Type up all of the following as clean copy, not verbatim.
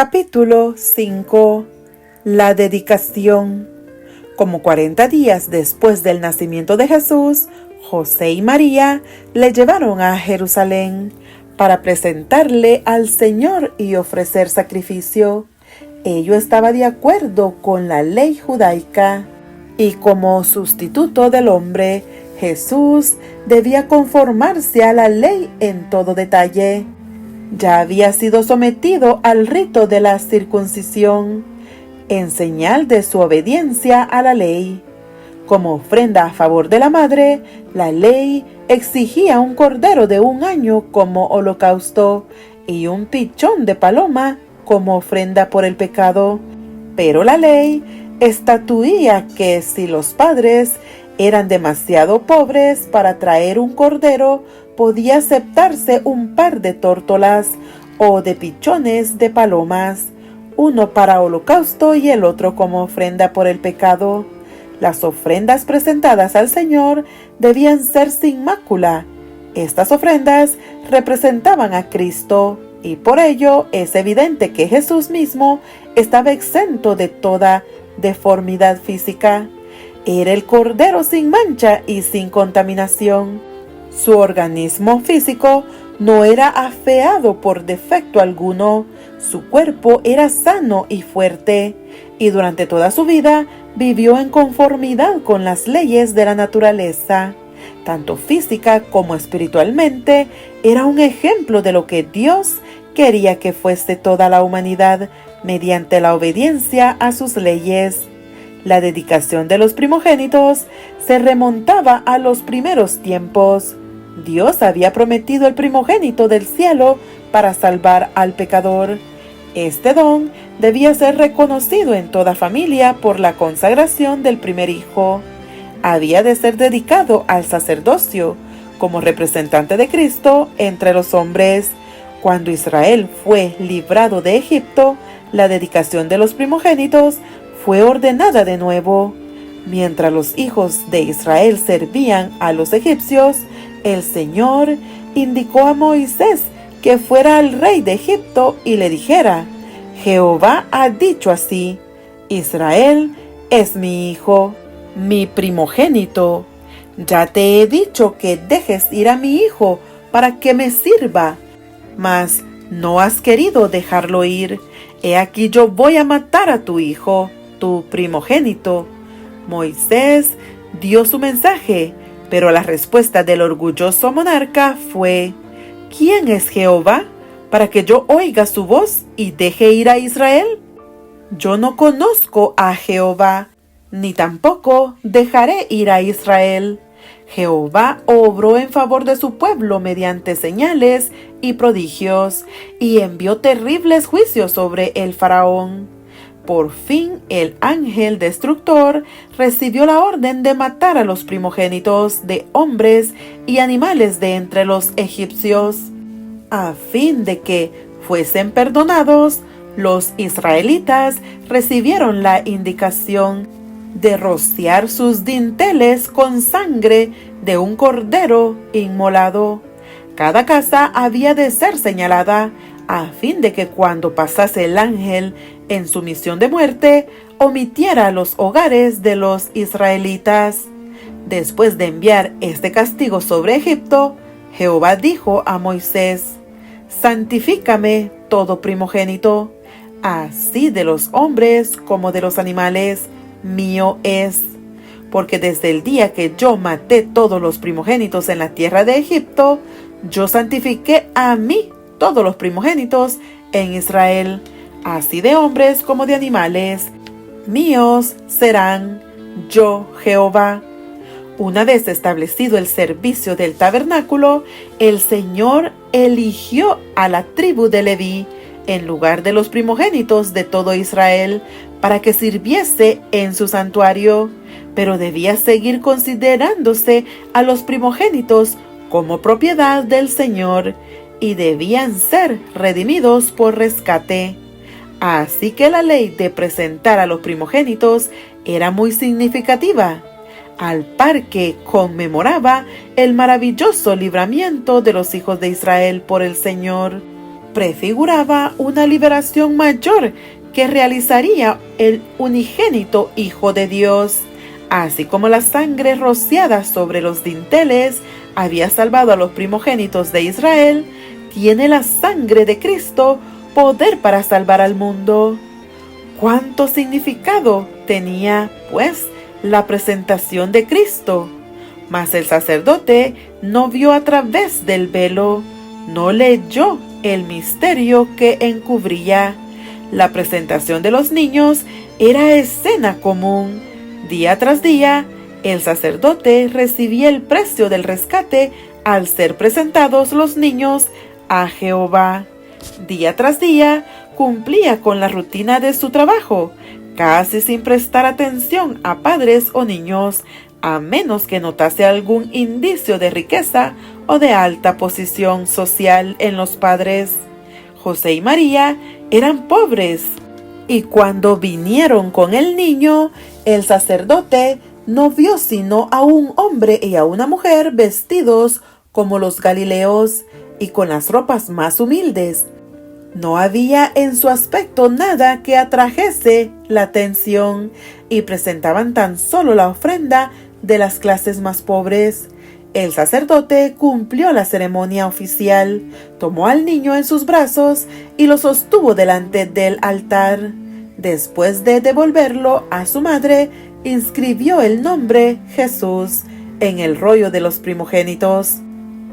Capítulo 5. La dedicación. Como 40 días después del nacimiento de Jesús, José y María le llevaron a Jerusalén para presentarle al Señor y ofrecer sacrificio. Ello estaba de acuerdo con la ley judaica, y como sustituto del hombre, Jesús debía conformarse a la ley en todo detalle. Ya había sido sometido al rito de la circuncisión, en señal de su obediencia a la ley. Como ofrenda a favor de la madre, la ley exigía un cordero de 1 año como holocausto y un pichón de paloma como ofrenda por el pecado. Pero la ley estatuía que si los padres eran demasiado pobres para traer un cordero, podía aceptarse un par de tórtolas o de pichones de palomas, uno para holocausto y el otro como ofrenda por el pecado. Las ofrendas presentadas al Señor debían ser sin mácula. Estas ofrendas representaban a Cristo, y por ello es evidente que Jesús mismo estaba exento de toda deformidad física. Era el Cordero sin mancha y sin contaminación. Su organismo físico no era afeado por defecto alguno. Su cuerpo era sano y fuerte, y durante toda su vida vivió en conformidad con las leyes de la naturaleza. Tanto física como espiritualmente, era un ejemplo de lo que Dios quería que fuese toda la humanidad mediante la obediencia a sus leyes. La dedicación de los primogénitos se remontaba a los primeros tiempos. Dios había prometido el primogénito del cielo para salvar al pecador. Este don debía ser reconocido en toda familia por la consagración del primer hijo. Había de ser dedicado al sacerdocio como representante de Cristo entre los hombres. Cuando Israel fue librado de Egipto, la dedicación de los primogénitos fue ordenada de nuevo. Mientras los hijos de Israel servían a los egipcios, el Señor indicó a Moisés que fuera al rey de Egipto y le dijera: Jehová ha dicho así: Israel es mi hijo, mi primogénito. Ya te he dicho que dejes ir a mi hijo para que me sirva, mas no has querido dejarlo ir. He aquí yo voy a matar a tu hijo, tu primogénito. Moisés dio su mensaje, pero la respuesta del orgulloso monarca fue: ¿Quién es Jehová para que yo oiga su voz y deje ir a Israel? Yo no conozco a Jehová, ni tampoco dejaré ir a Israel. Jehová obró en favor de su pueblo mediante señales y prodigios, y envió terribles juicios sobre el faraón. Por fin el ángel destructor recibió la orden de matar a los primogénitos de hombres y animales de entre los egipcios. A fin de que fuesen perdonados, los israelitas recibieron la indicación de rociar sus dinteles con sangre de un cordero inmolado. Cada casa había de ser señalada, a fin de que cuando pasase el ángel en su misión de muerte, omitiera los hogares de los israelitas. Después de enviar este castigo sobre Egipto, Jehová dijo a Moisés: Santifícame todo primogénito, así de los hombres como de los animales, mío es. Porque desde el día que yo maté todos los primogénitos en la tierra de Egipto, yo santifiqué a mí todos los primogénitos en Israel, así de hombres como de animales, míos serán. Yo, Jehová. Una vez establecido el servicio del tabernáculo, el Señor eligió a la tribu de Leví en lugar de los primogénitos de todo Israel para que sirviese en su santuario, pero debía seguir considerándose a los primogénitos como propiedad del Señor y debían ser redimidos por rescate. Así que la ley de presentar a los primogénitos era muy significativa, al par que conmemoraba el maravilloso libramiento de los hijos de Israel por el Señor. prefiguraba una liberación mayor que realizaría el unigénito Hijo de Dios. Así como la sangre rociada sobre los dinteles había salvado a los primogénitos de Israel, tiene la sangre de Cristo poder para salvar al mundo. ¿Cuánto significado tenía, pues, la presentación de Cristo? Mas el sacerdote no vio a través del velo, no leyó el misterio que encubría. La presentación de los niños era escena común. Día tras día, el sacerdote recibía el precio del rescate al ser presentados los niños a Jehová. Día tras día, cumplía con la rutina de su trabajo, casi sin prestar atención a padres o niños, a menos que notase algún indicio de riqueza o de alta posición social en los padres. José y María eran pobres, y cuando vinieron con el niño, el sacerdote no vio sino a un hombre y a una mujer vestidos como los galileos y con las ropas más humildes. No había en su aspecto nada que atrajese la atención y presentaban tan solo la ofrenda de las clases más pobres. El sacerdote cumplió la ceremonia oficial, tomó al niño en sus brazos y lo sostuvo delante del altar. Después de devolverlo a su madre, inscribió el nombre Jesús en el rollo de los primogénitos.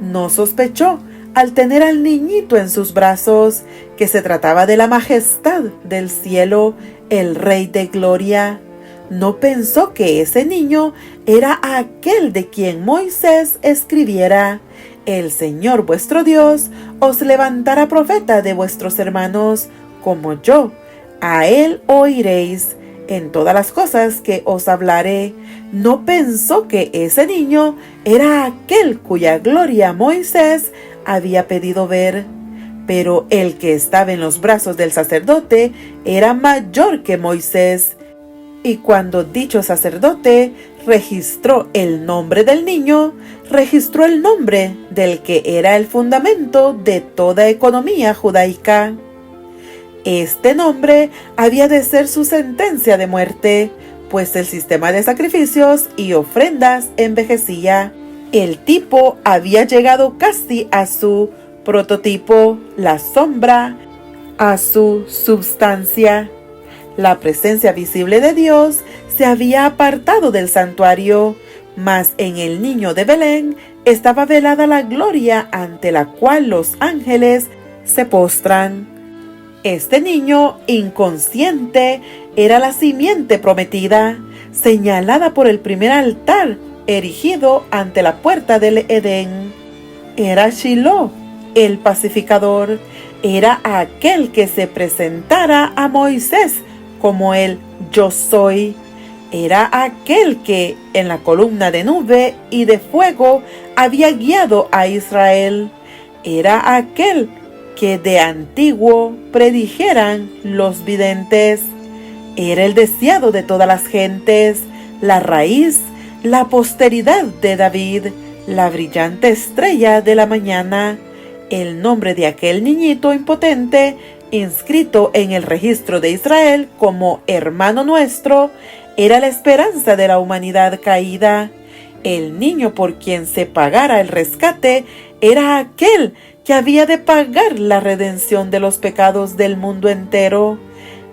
No sospechó, al tener al niñito en sus brazos, que se trataba de la majestad del cielo, el Rey de Gloria. No pensó que ese niño era aquel de quien Moisés escribiera: el Señor vuestro Dios os levantará profeta de vuestros hermanos, como yo. A él oiréis en todas las cosas que os hablaré. No pensó que ese niño era aquel cuya gloria Moisés había pedido ver. Pero el que estaba en los brazos del sacerdote era mayor que Moisés. Y cuando dicho sacerdote registró el nombre del niño, registró el nombre del que era el fundamento de toda economía judaica. Este nombre había de ser su sentencia de muerte, pues el sistema de sacrificios y ofrendas envejecía. El tipo había llegado casi a su prototipo, la sombra a su substancia. La presencia visible de Dios se había apartado del santuario, mas en el niño de Belén estaba velada la gloria ante la cual los ángeles se postran. Este niño inconsciente era la simiente prometida, señalada por el primer altar erigido ante la puerta del Edén. Era Shiloh, el pacificador, era aquel que se presentara a Moisés como el yo soy. Era aquel que en la columna de nube y de fuego había guiado a Israel. Era aquel que de antiguo predijeran los videntes. Era el deseado de todas las gentes, la raíz, la posteridad de David, la brillante estrella de la mañana. El nombre de aquel niñito impotente, inscrito en el registro de Israel como hermano nuestro, era la esperanza de la humanidad caída. El niño por quien se pagara el rescate era aquel que había de pagar la redención de los pecados del mundo entero.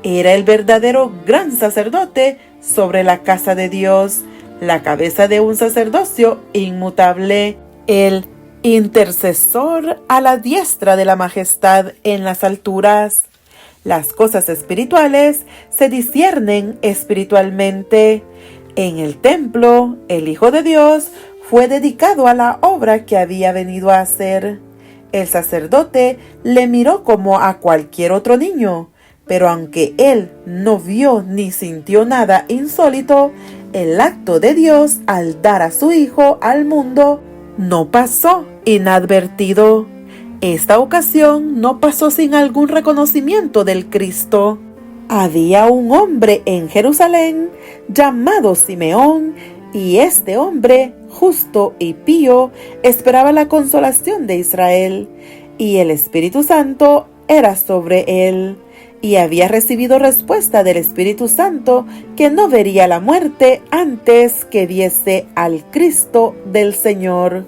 Era el verdadero gran sacerdote sobre la casa de Dios, la cabeza de un sacerdocio inmutable, el intercesor a la diestra de la majestad en las alturas. Las cosas espirituales se disciernen espiritualmente. En el templo, el Hijo de Dios fue dedicado a la obra que había venido a hacer. El sacerdote le miró como a cualquier otro niño, pero aunque él no vio ni sintió nada insólito, el acto de Dios al dar a su Hijo al mundo no pasó inadvertido. Esta ocasión no pasó sin algún reconocimiento del Cristo. Había un hombre en Jerusalén llamado Simeón, y este hombre, justo y pío, esperaba la consolación de Israel, y el Espíritu Santo era sobre él, y había recibido respuesta del Espíritu Santo que no vería la muerte antes que viese al Cristo del Señor.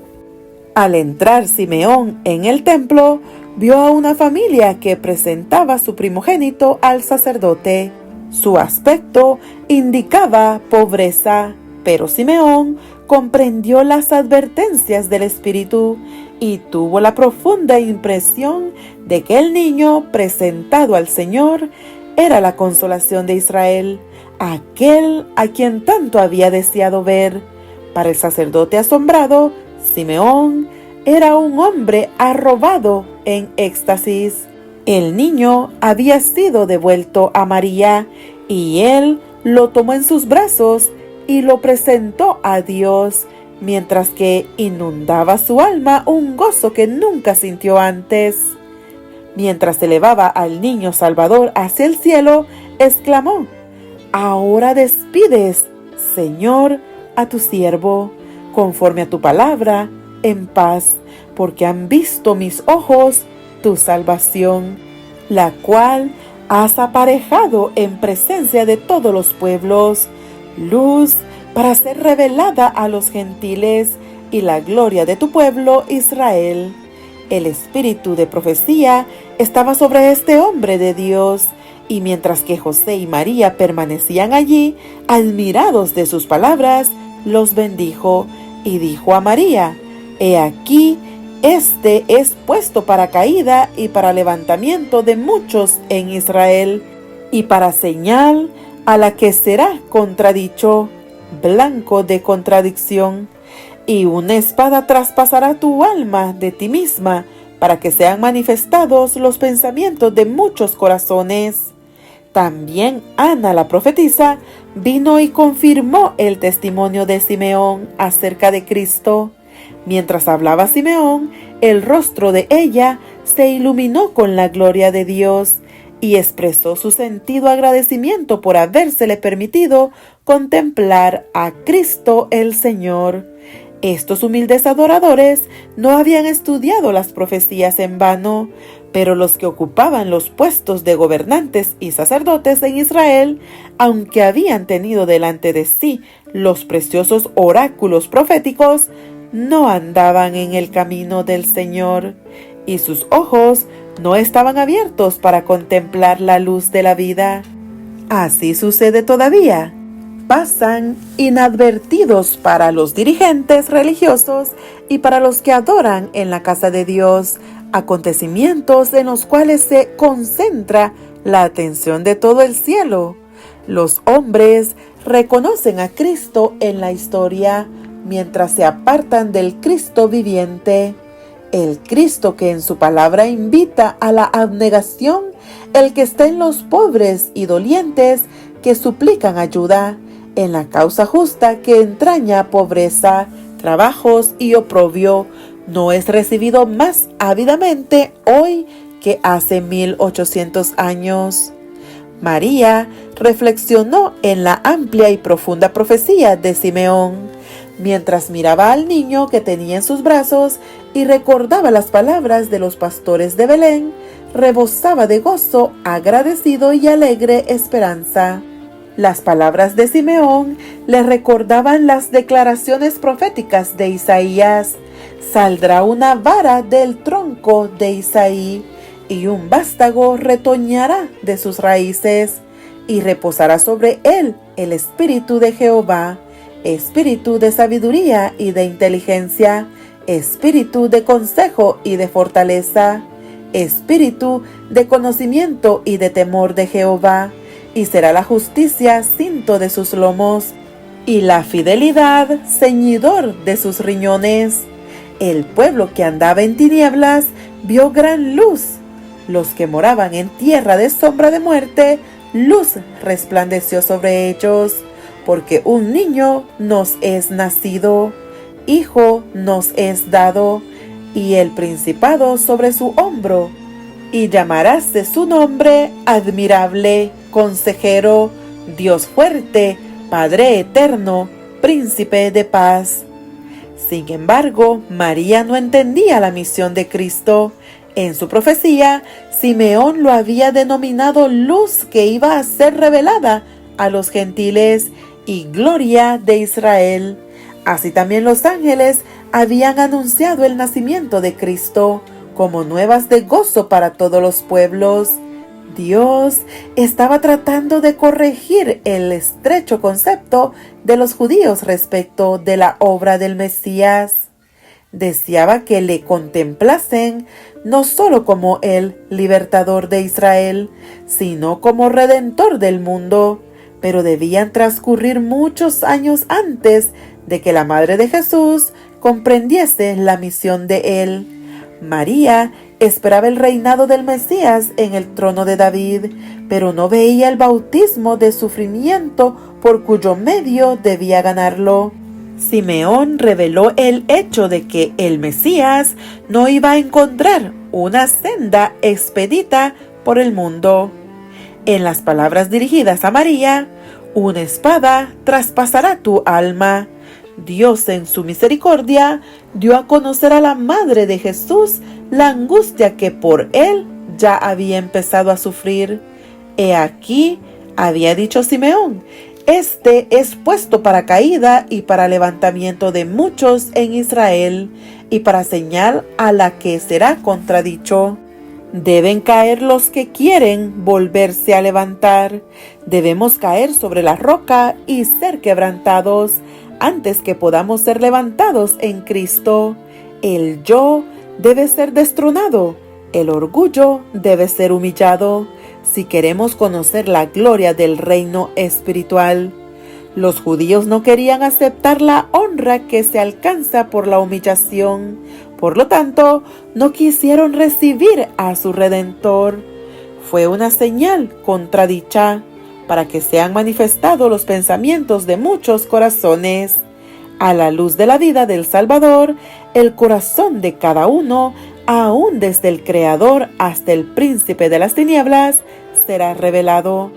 Al entrar Simeón en el templo, vio a una familia que presentaba su primogénito al sacerdote. Su aspecto indicaba pobreza, pero Simeón comprendió las advertencias del Espíritu y tuvo la profunda impresión de que el niño presentado al Señor era la consolación de Israel, aquel a quien tanto había deseado ver. Para el sacerdote asombrado, Simeón era un hombre arrobado en éxtasis. El niño había sido devuelto a María y él lo tomó en sus brazos y lo presentó a Dios, mientras que inundaba su alma un gozo que nunca sintió antes. Mientras elevaba al niño Salvador hacia el cielo, exclamó: «Ahora despides, Señor, a tu siervo, conforme a tu palabra, en paz, porque han visto mis ojos tu salvación, la cual has aparejado en presencia de todos los pueblos, luz para ser revelada a los gentiles y la gloria de tu pueblo Israel». El espíritu de profecía estaba sobre este hombre de Dios, y mientras que José y María permanecían allí, admirados de sus palabras, los bendijo y dijo a María: «He aquí, este es puesto para caída y para levantamiento de muchos en Israel, y para señal a la que será contradicho, blanco de contradicción. Y una espada traspasará tu alma de ti misma, para que sean manifestados los pensamientos de muchos corazones». También Ana la profetisa vino y confirmó el testimonio de Simeón acerca de Cristo. Mientras hablaba Simeón, el rostro de ella se iluminó con la gloria de Dios y expresó su sentido agradecimiento por habérsele permitido contemplar a Cristo el Señor. Estos humildes adoradores no habían estudiado las profecías en vano, pero los que ocupaban los puestos de gobernantes y sacerdotes en Israel, aunque habían tenido delante de sí los preciosos oráculos proféticos, no andaban en el camino del Señor, y sus ojos no estaban abiertos para contemplar la luz de la vida. Así sucede todavía. Pasan inadvertidos para los dirigentes religiosos y para los que adoran en la casa de Dios acontecimientos en los cuales se concentra la atención de todo el cielo. Los hombres reconocen a Cristo en la historia mientras se apartan del Cristo viviente, el Cristo que en su palabra invita a la abnegación, el que está en los pobres y dolientes que suplican ayuda, en la causa justa que entraña pobreza, trabajos y oprobio, no es recibido más ávidamente hoy que hace 1800 años. María reflexionó en la amplia y profunda profecía de Simeón, mientras miraba al niño que tenía en sus brazos y recordaba las palabras de los pastores de Belén, rebosaba de gozo, agradecido y alegre esperanza. Las palabras de Simeón le recordaban las declaraciones proféticas de Isaías: «Saldrá una vara del tronco de Isaí, y un vástago retoñará de sus raíces, y reposará sobre él el espíritu de Jehová, espíritu de sabiduría y de inteligencia, espíritu de consejo y de fortaleza, espíritu de conocimiento y de temor de Jehová. Y será la justicia cinto de sus lomos, y la fidelidad ceñidor de sus riñones. El pueblo que andaba en tinieblas vio gran luz. Los que moraban en tierra de sombra de muerte, luz resplandeció sobre ellos. Porque un niño nos es nacido, hijo nos es dado, y el principado sobre su hombro. Y llamaráse su nombre Admirable, Consejero, Dios fuerte, Padre eterno, Príncipe de paz». Sin embargo, María no entendía la misión de Cristo. En su profecía, Simeón lo había denominado luz que iba a ser revelada a los gentiles y gloria de Israel. Así también los ángeles habían anunciado el nacimiento de Cristo como nuevas de gozo para todos los pueblos. Dios estaba tratando de corregir el estrecho concepto de los judíos respecto de la obra del Mesías. Deseaba que le contemplasen no solo como el libertador de Israel, sino como redentor del mundo, pero debían transcurrir muchos años antes de que la madre de Jesús comprendiese la misión de él. María esperaba el reinado del Mesías en el trono de David, pero no veía el bautismo de sufrimiento por cuyo medio debía ganarlo. Simeón reveló el hecho de que el Mesías no iba a encontrar una senda expedita por el mundo. En las palabras dirigidas a María, una espada traspasará tu alma. Dios en su misericordia dio a conocer a la madre de Jesús la angustia que por él ya había empezado a sufrir. He aquí, había dicho Simeón, este es puesto para caída y para levantamiento de muchos en Israel, y para señal a la que será contradicho. Deben caer los que quieren volverse a levantar. Debemos caer sobre la roca y ser quebrantados antes que podamos ser levantados en Cristo. El yo debe ser destronado, el orgullo debe ser humillado, si queremos conocer la gloria del reino espiritual. Los judíos no querían aceptar la honra que se alcanza por la humillación. Por lo tanto, no quisieron recibir a su Redentor. Fue una señal contradicha para que sean manifestados los pensamientos de muchos corazones. A la luz de la vida del Salvador, el corazón de cada uno, aún desde el Creador hasta el príncipe de las tinieblas, será revelado.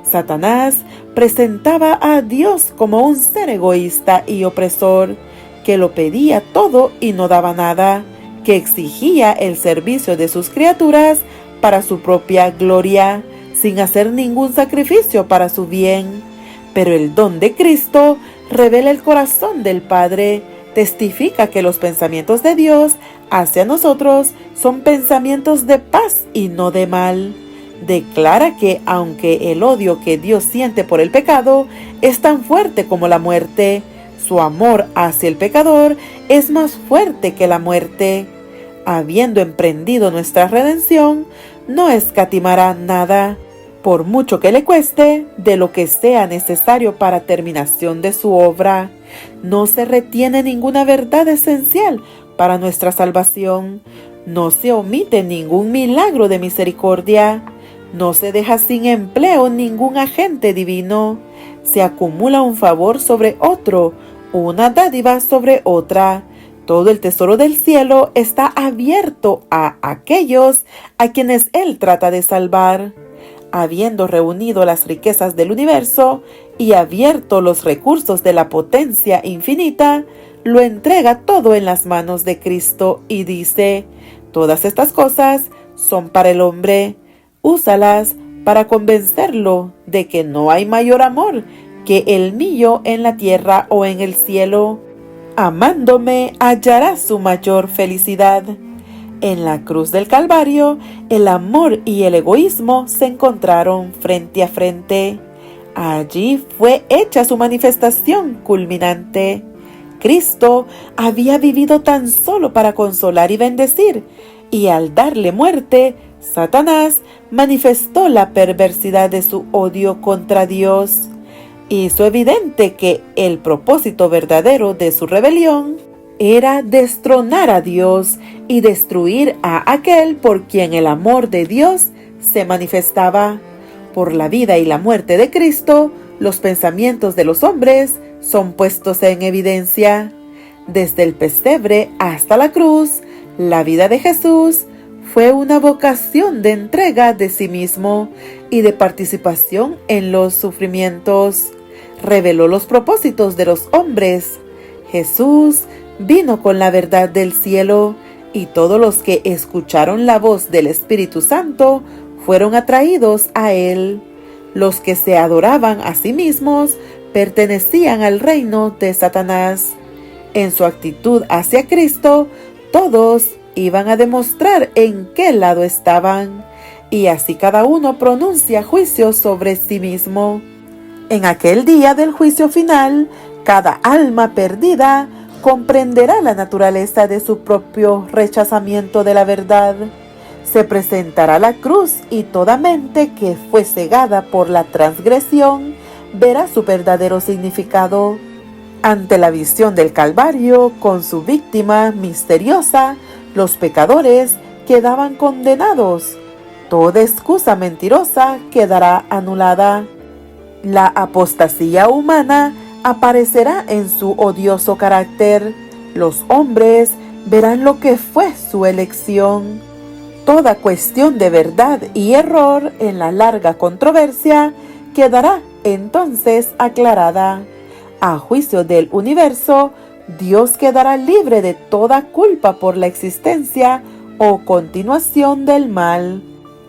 Satanás presentaba a Dios como un ser egoísta y opresor, que lo pedía todo y no daba nada, que exigía el servicio de sus criaturas para su propia gloria, sin hacer ningún sacrificio para su bien. Pero el don de Cristo revela el corazón del Padre, testifica que los pensamientos de Dios hacia nosotros son pensamientos de paz y no de mal. Declara que aunque el odio que Dios siente por el pecado es tan fuerte como la muerte, su amor hacia el pecador es más fuerte que la muerte. Habiendo emprendido nuestra redención, no escatimará nada, por mucho que le cueste, de lo que sea necesario para terminación de su obra. No se retiene ninguna verdad esencial para nuestra salvación. No se omite ningún milagro de misericordia. No se deja sin empleo ningún agente divino. Se acumula un favor sobre otro, una dádiva sobre otra. Todo el tesoro del cielo está abierto a aquellos a quienes Él trata de salvar. Habiendo reunido las riquezas del universo y abierto los recursos de la potencia infinita, lo entrega todo en las manos de Cristo y dice: todas estas cosas son para el hombre. Úsalas para convencerlo de que no hay mayor amor que el mío en la tierra o en el cielo. Amándome hallará su mayor felicidad. En la cruz del Calvario, el amor y el egoísmo se encontraron frente a frente. Allí fue hecha su manifestación culminante. Cristo había vivido tan solo para consolar y bendecir, y al darle muerte, Satanás manifestó la perversidad de su odio contra Dios. Hizo evidente que el propósito verdadero de su rebelión era destronar a Dios y destruir a aquel por quien el amor de Dios se manifestaba. Por la vida y la muerte de Cristo, los pensamientos de los hombres son puestos en evidencia. Desde el pesebre hasta la cruz, la vida de Jesús fue una vocación de entrega de sí mismo y de participación en los sufrimientos. Reveló los propósitos de los hombres. Jesús vino con la verdad del cielo, y todos los que escucharon la voz del Espíritu Santo fueron atraídos a él. Los que se adoraban a sí mismos pertenecían al reino de Satanás. En su actitud hacia Cristo, todos iban a demostrar en qué lado estaban, y así cada uno pronuncia juicio sobre sí mismo. En aquel día del juicio final, cada alma perdida comprenderá la naturaleza de su propio rechazamiento de la verdad. Se presentará la cruz y toda mente que fue cegada por la transgresión verá su verdadero significado. Ante la visión del Calvario con su víctima misteriosa, los pecadores quedaban condenados. Toda excusa mentirosa quedará anulada. La apostasía humana aparecerá en su odioso carácter. Los hombres verán lo que fue su elección. Toda cuestión de verdad y error en la larga controversia quedará entonces aclarada. A juicio del universo, Dios quedará libre de toda culpa por la existencia o continuación del mal.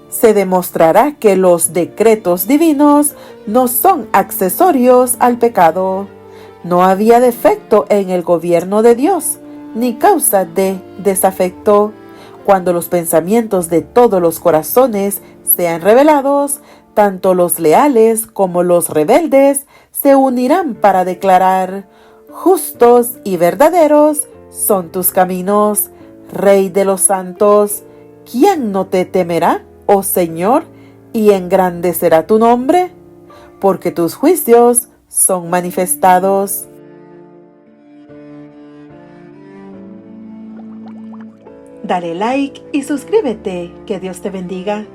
Se demostrará que los decretos divinos no son accesorios al pecado. No había defecto en el gobierno de Dios, ni causa de desafecto. Cuando los pensamientos de todos los corazones sean revelados, tanto los leales como los rebeldes se unirán para declarar: justos y verdaderos son tus caminos, Rey de los santos. ¿Quién no te temerá, oh Señor, y engrandecerá tu nombre? Porque tus juicios son manifestados. Dale like y suscríbete. Que Dios te bendiga.